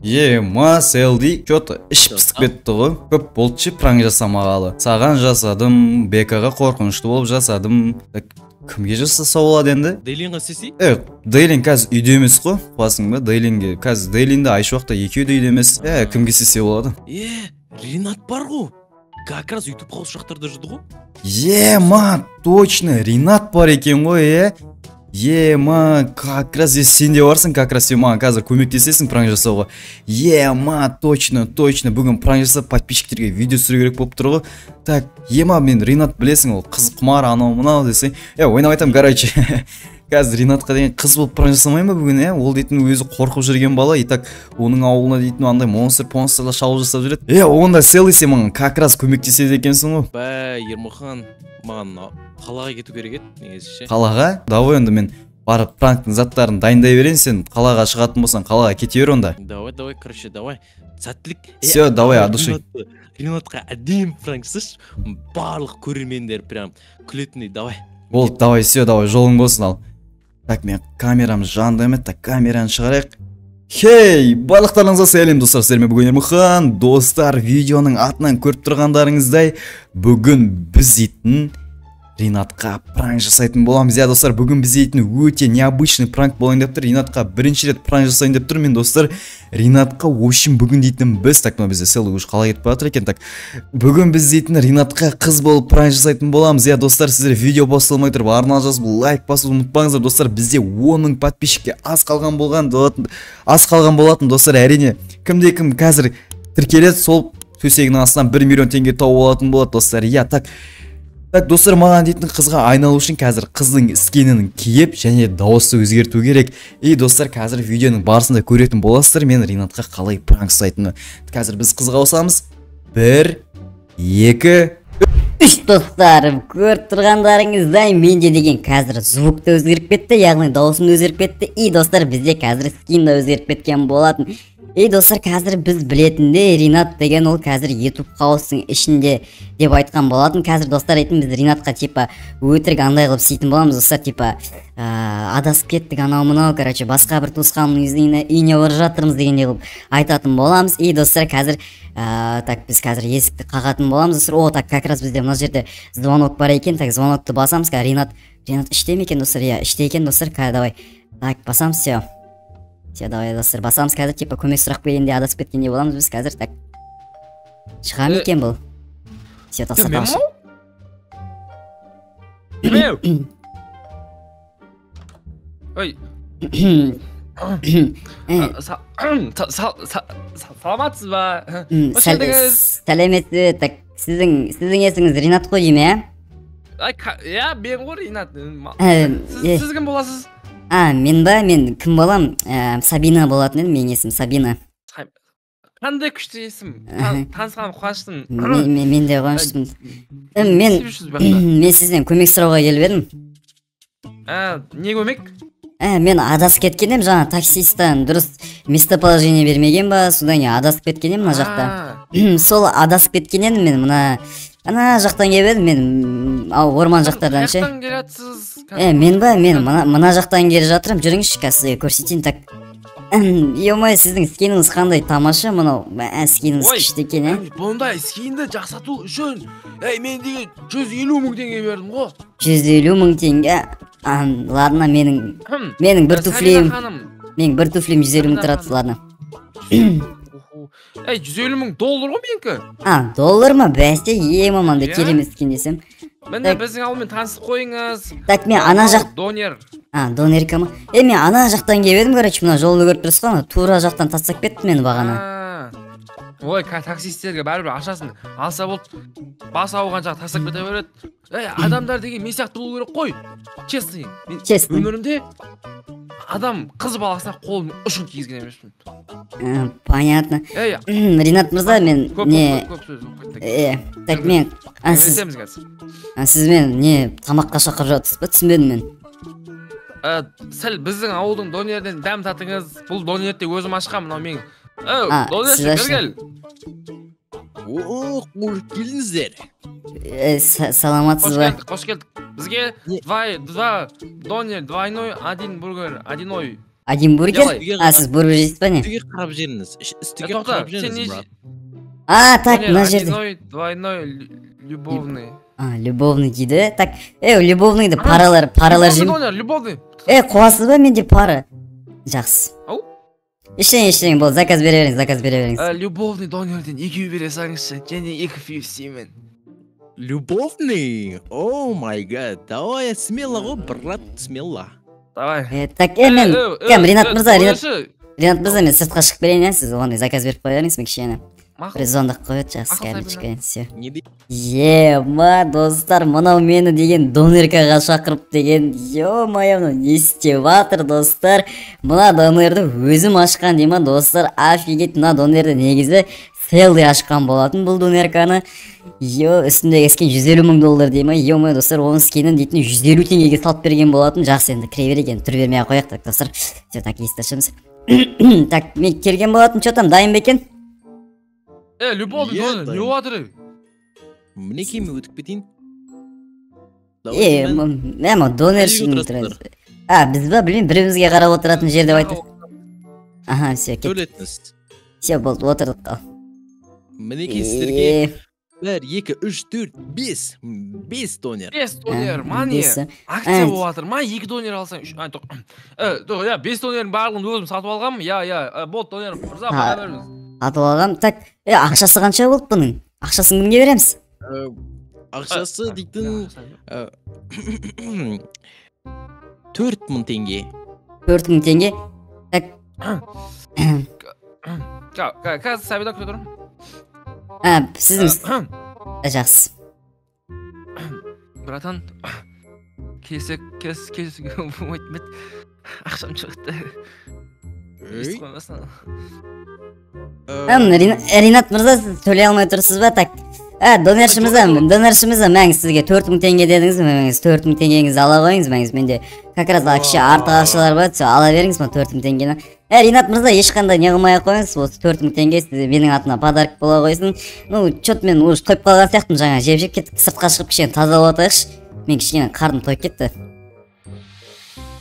Селди, чё-то іш пісіп кетті ғой. Көп болчы пранк жасамағалы. Саған жасадым, Бекаға қорқынышты болып жасадым. Кімге жасаса болады енді? Дейлинға істесей? Дейлин қазір үйде емес қой. Қуасың ба? Дейлинге. Қазір Дейлинде Айшуақта екеуі де үйде емес. Кімге істесе болады? Ринат бар ғой. Как раз YouTube қауышақтарда жүрді ғой. Точно, Ринат бар екен ғой, как раз сен де барсың, как раз сен маған қазір көмектесесің пранк жасауға. Точно, бүгін пранк жасап подписчиктерге видео түсіру керек болып тұр ғой. Так, мен Ринат білесің, ол қыз құмар, анау мынау десең. Ойнап айтам, короче. Қазір Ринатқа деген қыз болып пранк жасамай ма бүгін, Ол дейтін өзі қорқып жүрген бала, и так оның ауылына дейтін андай монстрлар шабуыл жасап жүреді. Онда Селди сен маған как раз көмектеседі екенсің ғой. Ермұхан, маған қалаға кету керек еді, негізі ше. Қалаға? Давай енді мен барып пранктың заттарын дайындай берейін, сен қалаға шығатын болсаң қалаға кете бер онда. Давай, короче, давай. Сәттілік. Все, давай, от души. Ринатқа әдем пранк жасашы. Барлық көрермендер прям күлетіндей, давай. Болды, давай, все, давай, жолың болсын ал. Так, мен камерам жанды емес, так, камераны шығарайық. Барлықтарыңызға сәлем достар, сіздермен бүгін Ермұхан. Достар, видеоның атынан көріп тұрғандарыңыздай, бүгін біз дейтін Ринатқа пранк жасайтын боламыз. Достар, бүгін біз дейтін өте необычный пранк болайын деп тұр. Ринатқа бірінші рет пранк жасайын деп тұр. Мен достар, Ринатқа общем бүгін дейтін біз, так, бізде Селди уже қалай кетіп жатыр екен. Так, бүгін біз дейтін Ринатқа қыз болып пранк жасайтын боламыз. Достар, сіздер видео басылмай тұрып, арнал жазып, лайк басып ұмытпаңыздар. Достар, бізде 10 мың подписчикке аз қалған болатын. Достар, әрине, кім қазір тіркеледі, сол төсегінің астынан 1 миллион теңге тауып алатын болады, достар. Так, достар, маған дейтін қызға айналу үшін қазір қыздың скинін киіп және дауысты өзгерту керек. Достар, қазір видеоның барысында көретін боласыздар, мен Ринатқа қалай пранк жасайтыны. Қазір біз қызға қосамыз. 1, 2, 3. Достар, көріп тұрғандарыңыздай, менде деген қазір звукты өзгеріп кетті, яғни дауысын өзгеріп кетті. Достар, бізде қазір скин да өзгеріп кеткен болатын. Достар, қазір біз білетінде Ринат деген ол қазір YouTube қауыстың ішінде деп айтқан болатын. Қазір достар айтын біз Ринатқа типа өтірік андай қылып істейтін боламыз. Достар, типа адасып кеттік, анау мынау, короче, басқа бір туысқанның үйіне барып жатырмыз дегендей қылып айтатын боламыз. Достар, қазір так, біз қазір есікті қағатын боламыз. Достар, так, как раз бізде мына жерде звонок бар екен. Так, звонокты басамыз. Ринат іште ме екен, достар? Іште екен, достар. Давай. Так, басамыз, все, давай, достар, басамыз. Қазір типа көмек сұрақ бергенде адасып кеткенде боламыз біз қазір. Так, шыға ма екен бұл? Все, тастап Ой. Саламатсыз ба? Қош келдіңіз. Сәлеметсіз. Так, сіздің есіңіз Ринат қой деймін, мен ғой Ринат. Сіз кім боласыз? Мен ба? Мен кім болам? Сабина болатын едім, менің есім Сабина. Қандай күшті есім? Танысқаным қуаныштымын. Мен де қуаныштымын. Мен сізден көмек сұрауға келіп едім. Не көмек? Мен адасып кеткенем, жаңа таксисттан дұрыс местоположение бермеген ба, содан кейін адасып кеткенем мына жақта. Сол адасып кеткенен мен ана жақтан келіп едім, мен орман жақтардан ше. Жақтан келатсыз? Мен ба? Мен мына жақтан келе жатырмын, жүріңізші қазір көрсетейін. Так, ё-моё, сіздің скиніңіз қандай тамаша, мынау скиніңіз күшті екен, Бұндай скинді жақсату үшін мен деген 150 мың теңге бердім ғой. 150 мың теңге? Ладно, менің бір туфлим 150 мың тұрады, ладно. 150 мың доллар ғой менікі? Доллар ма? Бәсте, маманда келеміз кен десем. Міне біздің ауылмен танысып қойыңыз. Так, мен ана жақ... Донер. Донер кама? Мен ана жақтан келіп едім, короче, мына жолды көріп тұрсыз ғой, тура жақтан тастап кетті мені бағана. Ой, таксисттерге бәрібір ашасын. Алса болды, бас ауған жақ тастап кете береді. Адамдар деген мен сияқты болу керек қой. Честный. Өмірімде адам қыз баласына қолын ұшын тигізген емеспін. Понятно. Ринат мырза, мен не... Так, мен... Сіз мен тамаққа шақырып жатырсыз ба? Түсінбедім мен. Сәл біздің ауылдың донерден дәм татыңыз. Бұл донерді өзім ашқам, мынау мен. Донерші, кел. Қош келдіңіздер. Саламатсыз ба? Қош келдік. Бізге 2 донер, двойной, 1 бургер, 1 ой. Один бургер? Ялай. Сіз бургер жейсіз ба не? Үстіге қарап жеріңіз. Үстіге Тоқта, қарап сен жеріңіз, не брат. Так, мына жерде. Одиной, двойной, любовный. Любовный дейді. Так, любовныйды паралар жеймін. Донер, любовный. Қуасыз ба менде пара? Жақсы. Ау? Ештеңе бол, заказ бере беріңіз. Любовный донерден 2 бере салыңызшы, және 2 пиво істеймін. Любовный? О май гад. Давай, смело ғой, брат, смело. Давай. Так, мен кәм Ринат мырза, мен сыртқа шығып берейін, сіз оғандай заказ беріп қоя беріңіз мен кішкене. Бір звондық қойып, жақсы кәмечке, все. Ма, достар, мынау мені деген донеркаға шақырып деген, ё-моё, не істеп жатыр, достар. Мына донерді өзім ашқан дейма, достар, офигеть, мына донерді негізі селді ашқан болатын бұл донерканы. Үстіндегі скен $150,000 дейма, ё-моё, достар, оның скенін дейтін 150 теңгеге салып берген болатын. Жақсы, енді кіре береген, түр бермей қояқ, так, достар. Все, так, естішіміз. Так, мен келген болатын, что там, дайын бекен? Любовный донер, не отыр. Мінекей мен өтіп кетейін. Донер үшін тұрады. Біз ба, білмеймін, бірімізге қарап отыратын жер деп айтыр. Аха, все, кет. Төлетіңіз. Все, болды, отырдық қал. Мінекей сіздерге 1, 2, 3, 4, 5. 5 донер. 5 донер, мане. Акция болып жатыр, ма 2 донер алсаң, 5 донердің барлығын өзім сатып алғанмын. Болды, донер, мырза, бара беріңіз. Атып алғам, так, ақшасы қанша болды бұның? Ақшасын кімге береміз? Ақшасы дейтін 4.000 теңге. 4.000 теңге? Так. Қазір сәбида күте тұрмын. Сіздің... Жақсы. Братан, келсек болмайтын бет. Ақшам шығытты. Ринат мырза, сіз төлей алмай тұрсыз ба? Так, донершімізі, мәңіз сізге 4.000 теңге дедіңіз, мәңіз 4.000 теңгеңізді ала қойыңыз, мәңіз менде как раз артық ақшалар бар, ала беріңіз 4.000 теңгені. Ринат мырза, ешқандай не қылмай қойыңыз, осы 4.000 теңге сізге менің атына подарок бола қойсын. Чот мен уже қойып қалған сияқтым, жаңа жеп кеттік, сыртқа шығып кішкене тазалап атайықшы. Мен кішкене қарным тойып кетті.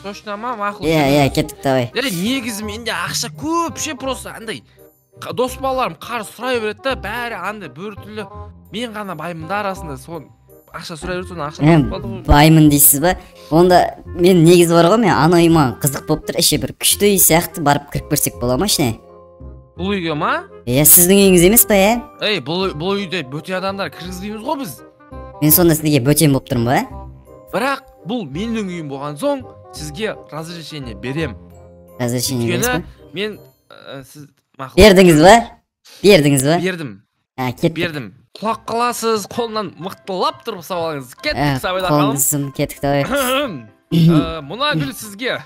Точно ма, мақұл. Кеттік, давай. Негізі менде ақша көп ше, просто андай дос балаларым қарыз сұрай береді да, бәрі андай бір түрлі. Мен ғана баймында арасында сон ақша сұрай береді, соны ақша тауып қалды ғой. Баймын дейсіз ба? Онда мен негізі бар ғой, мен ана үйіма қызық болып тұр, іші бір күшті үй сияқты барып кіріп көрсек бола ма ішіне? Бұл үйге ма? Сіздің үйіңіз емес па, бұл үйде бөтен адамдар кіргізбейміз ғой біз. Мен сонда сізге бөтен болып тұрмын ба? Бірақ бұл менің үйім болған соң сізге разрешение берем. Разрешение бересіз ба? Мен сіз мақұл. Бердіңіз ба? Бердім. Кеттік. Бердім. Құлақ қаласыз, қолынан мықтылап тұрып сауалыңыз. Кеттік сабайда қалым. Қолыңызым, кеттік давай. Мұна гүл сізге.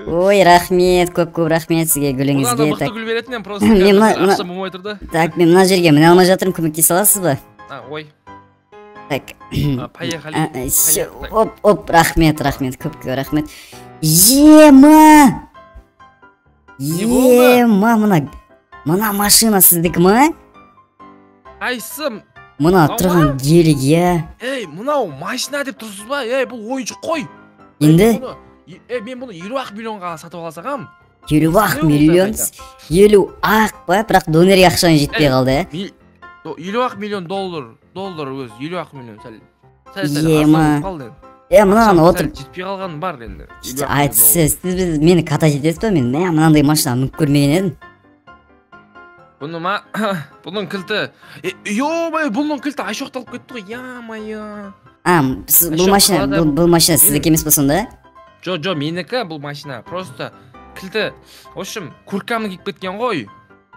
Ой, рахмет, көп рахмет сізге гүліңізге. Мұнда мықты гүл беретін ем, просто ақша болмай тұрды. Так, мен мына жерге міне алмай жатырмын, көмектесе аласыз ба? Ой. Так. Поехали. Оп, рахмет, көп рахмет. Ема, мына машина сіздікі ма? Айсым. Мына тұрған гелик, мынау машина деп тұрсыз ба? Бұл ойыншық қой. Енді? Мен бұны 50 миллионға сатып алсағам. 50 миллион? 50 ба? Бірақ донерге ақшаң жетпей қалды, 50 миллион доллар өз, 50 миллион сәл. Мынаған отырып жетпей қалған бар енді. Сіз мені катать етесіз ба? Мен мынандай машина мүмкін көрмеген едім. Бұны ма? Бұның кілті. Бұның кілті айшоқталып кетті ғой, я-майя. Бұл машина сіздікі емес ба сонда? Жо, менікі бұл машина. Просто кілті, общем, курткамын киіп кеткен ғой.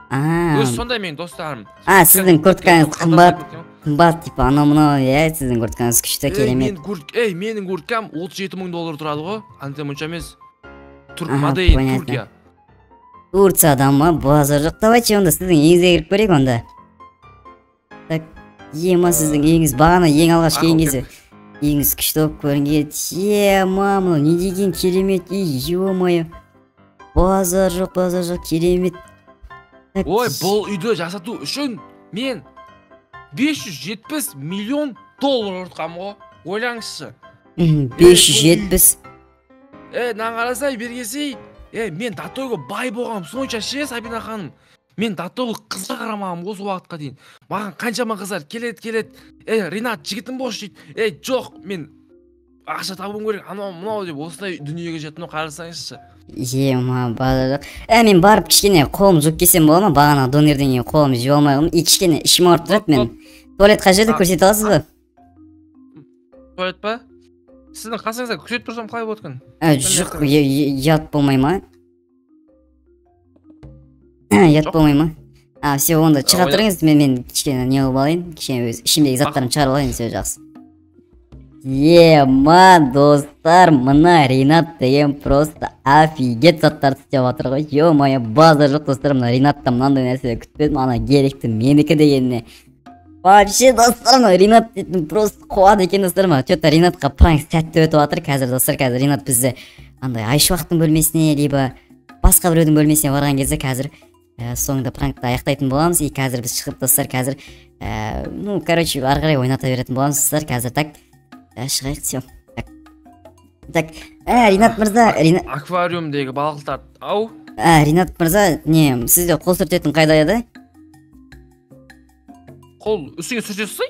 Өз сондай мен достарым. Сіздің курткаңыз қымбат, типа, анау-мынау, сіздің курткаңыз күшті, керемет. Менің курткам $37,000 тұрады ғой, антимонша емес. Модейн, Туркия. Турциядан ма? Базар жоқ. Давайте онда сіздің үйіңізге кіріп көрейік онда. Так, сіздің үйіңіз бағана ең алғаш келген кезде. Үйіңіз күшті болып көрінген. Мынау не деген керемет үй, ё-моё. Базар жоқ, керемет. Ой, бұл үйді жасату үшін мен $570 миллион ұтқам ғой. Ойлаңызшы. 570. Нан қарасай, бергесей, мен до тойго бай болғаным сонша ше, Сабина ханым. Мен до тойго қызға қарамағым осы уақытқа дейін. Маған қаншама қыздар келеді. Ринат жігітім болшы дейді. Жоқ, мен ақша табуым керек, анау мынау деп осындай дүниеге жеттім, қарасаңызшы. Базарлық. Мен барып кішкене қолым жүк кесем бола ма? Бағана донерден кейін қолым жеп алмай қалдым. Кішкене ішім ауырып тұрады мен. Туалет қай жерде көрсете аласыз ба? Туалет па? Сіздің қасыңызда көрсетіп тұрсам қалай болады екен? Жоқ, ят болмай ма? Ят болмай ма? Все, онда шыға тұрыңыз, мен кішкене не қылып алайын, кішкене өз ішімдегі заттарымды шығарып алайын, все жақсы. Достар, мына Ринат деген просто офигеть заттарды істеп жатыр ғой. Ё-моё, базар жоқ достар, мына Ринаттан мынандай нәрсе күтпедім, ана керекті менікі дегеніне. Вообще достар, мына Ринат дейтін просто қуады екен достар, ма. Че-то Ринатқа пранк сәтті өтіп жатыр қазір достар. Қазір Ринат бізді андай Айшуақтың бөлмесіне, либо басқа біреудің бөлмесіне барған кезде қазір соңында пранкты аяқтайтын боламыз. И қазір біз шығып достар, қазір короче, ары қарай ойната беретін боламыз достар. Қазір так шығайық, все. Так, Ринат мырза, аквариумдегі балықтар, ау? Ринат мырза, не, сізде қол сүртетін қайда еді? Қол үстіңе сүртесіз?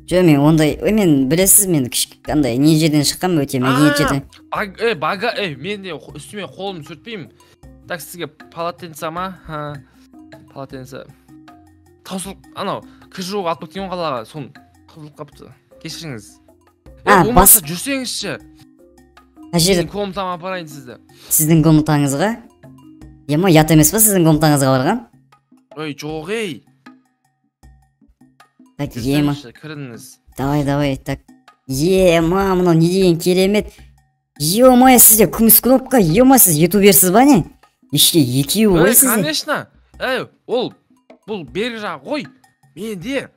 Жо, мен ондай, мен білесіз, мен кішкандай не жерден шыққам өте мәдениет жерден. Мен де үстіме қолым сүртпеймін. Так, сізге полотенце ма? Полотенце. Таусылып, анау, кір жуып алып кеткен қалаға, соны таусылып қапты. Кешіріңіз. Болмаса жүрсеңізші. Менің комнатама апарайын сізді. Сіздің комнатаңызға? Ема, ят емес па сіздің комнатаңызға барған? Жоқ, Так, ема. Кіріңіз. Давай, так. Ема, мынау не деген керемет. Ё-моё, сізде күміс кнопка, ема, сіз ютуберсіз ба не? Ішке екеуі ғой сізде? Конечно. Бұл бері жағы ғой. Менде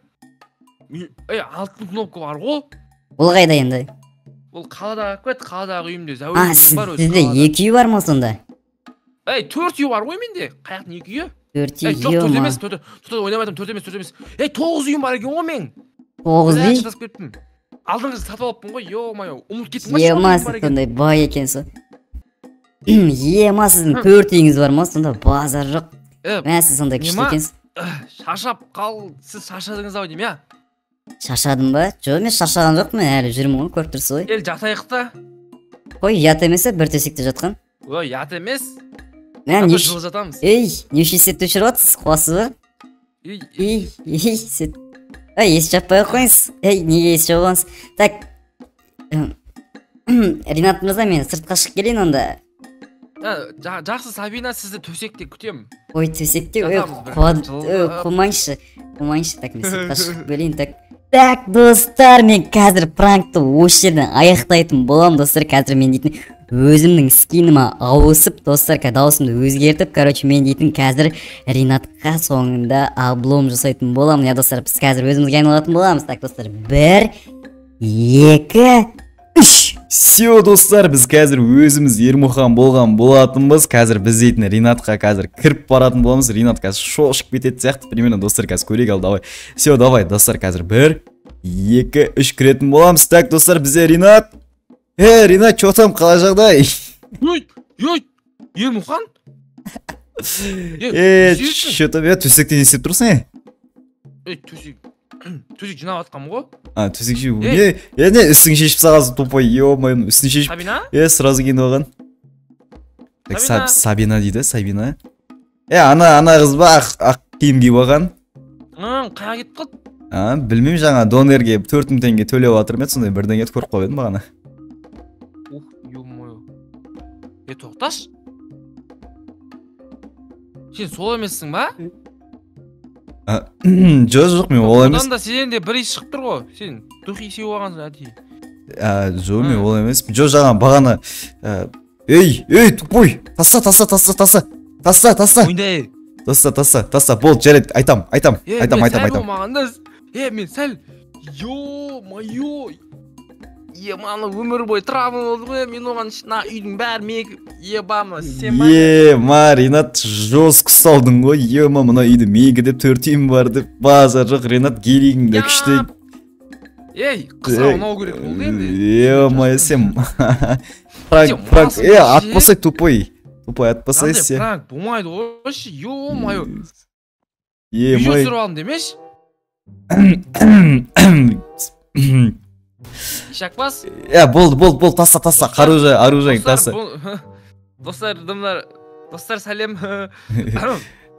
алтын кнопка бар ғой. Ол қайда енді? Ол қаладағы үйімде зәуірім бар. Сізде екі үй бар ма сонда? Төрт үй бар ғой менде. Қаяқтың екі үйі? Төрт үй, жоқ, төрт емес, ойнамайтым, төрт емес. Тоғыз үйім бар екен ғой мен. Тоғыз үй? Алдыңыз сатып алыппын ғой, ё-моё, ұмыт кеттім ба? Ема, сіз сондай бай екенсіз. Ема, сіздің төрт үйіңіз бар ма сонда? Базар жоқ. Сіз сондай күшті екенсіз. Шашап қал, сіз шашадыңыз ау деймін, я? Шашадым ба? Жоқ, мен шашаған жоқ, мен әлі жүрмін ғой, көріп тұрсыз ғой. Жатайық та. Қой, ят емес, бір төсекте жатқан. Ят емес. Жылы жатамыз. Неше сет өшіріп атсыз, қуасыз ба? Сет. Ес жаппай қойыңыз. Неге ес жауғансыз? Так, Ринат мырза, мен сыртқа шығып келейін онда. Жақсы, Сабина, сізді төсекте күтемін. Төсекте, қумайыншы. Так, мен сыртқа шығып келейін, так. Так, достар, мен қазір пранкты осы жерден аяқтайтын болам, достар. Қазір мен дейтін өзімнің скиніма ауысып, достар, дауысымды өзгертіп, короче, мен дейтін қазір Ринатқа соңында облом жасайтын болам. Я, достар, біз қазір өзімізге айналатын боламыз. Так, достар, 1, 2, 3. Все, достар, біз қазір өзіміз Ермұхан болған болатынбыз. Қазір біз дейтін Ринатқа қазір кіріп баратын боламыз. Ринат қазір шошып кетеді сияқты. Примерно, достар, қазір көрейік ал, давай. Все, давай, достар, қазір 1, 2, 3 кіретін боламыз. Так, достар, бізде Ринат. Ринат, чё там, қалай жағдай? Ермұхан? Чё там, төсекте не істеп тұрсың? Төсек жинап атқам ғой? Төсек жинап, не үстің шешіп сағазы тупой, ё-моё, үстің шешіп. Сабина? Сразу кейін оған. Сабина дейді, Сабина. Ана қыз ба, ақ киім киіп оған. Қайға кетіп қалды? Білмеймін, жаңа донерге 4000 теңге төлеп жатырмын еді, сондай бірден ет көріп қойып едім бағана. Ё-моё. Тоқташ? Сен сол емессің ба? Жоқ, мен ол емес. Одан да сен де бір ис шығып тұр ғой. Сен духи сеу алғансың әдейі. Жоқ, мен ол емес. Жоқ, жаңа бағана. Тупой. Таста. Ойнай. Таста. Болды, жарайды, айтам. Мен сәл. Ё-моё. Мана өмір бойы травма болды ғой, мен оған үйдің бәрі мегі, ебама, сен ба? Ринат жосқы салдың ғой, мына үйді мегі деп 4 үйім бар деп, базар жоқ, Ринат гелигіңді күшті. Қысқа ұнау керек болды енді. Сен. Пранк, атпасай тупой. тупой отпосессия. Пранк болмайды ойшы, ё-моё. Е, Видео мой. түсіріп алдым демеші. Шакпас. Болды, таста, оружие, таста. Достар сәлем.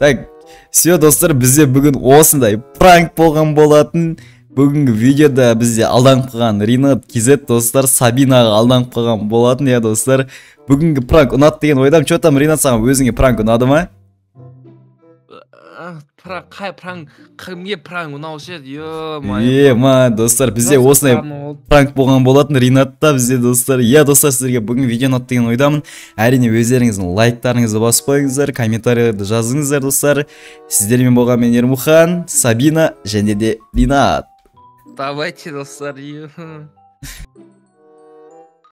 Так, все достар, бізде бүгін осындай пранк болған болатын. Бүгінгі видеода бізде алданып қалған Ринат KZ достар Сабинаға алданып қалған болатын, я достар. Бүгінгі пранк ұнады деген ойдам. Чё там, Ринат, саған өзіңе пранк ұнады ма? Пранк, кімге пранк ұнаушы еді, ё-моё. Ма, достар, бізде осындай пранк болған болатын Ринатта бізде достар. Я достар, сіздерге бүгін видео ұнады деген ойдамын. Әрине өздеріңіздің лайктарыңызды басып қойыңыздар, комментарийлерді жазыңыздар достар. Сіздермен болған мен Ермұхан, Сабина және де Ринат. Давайте, достар.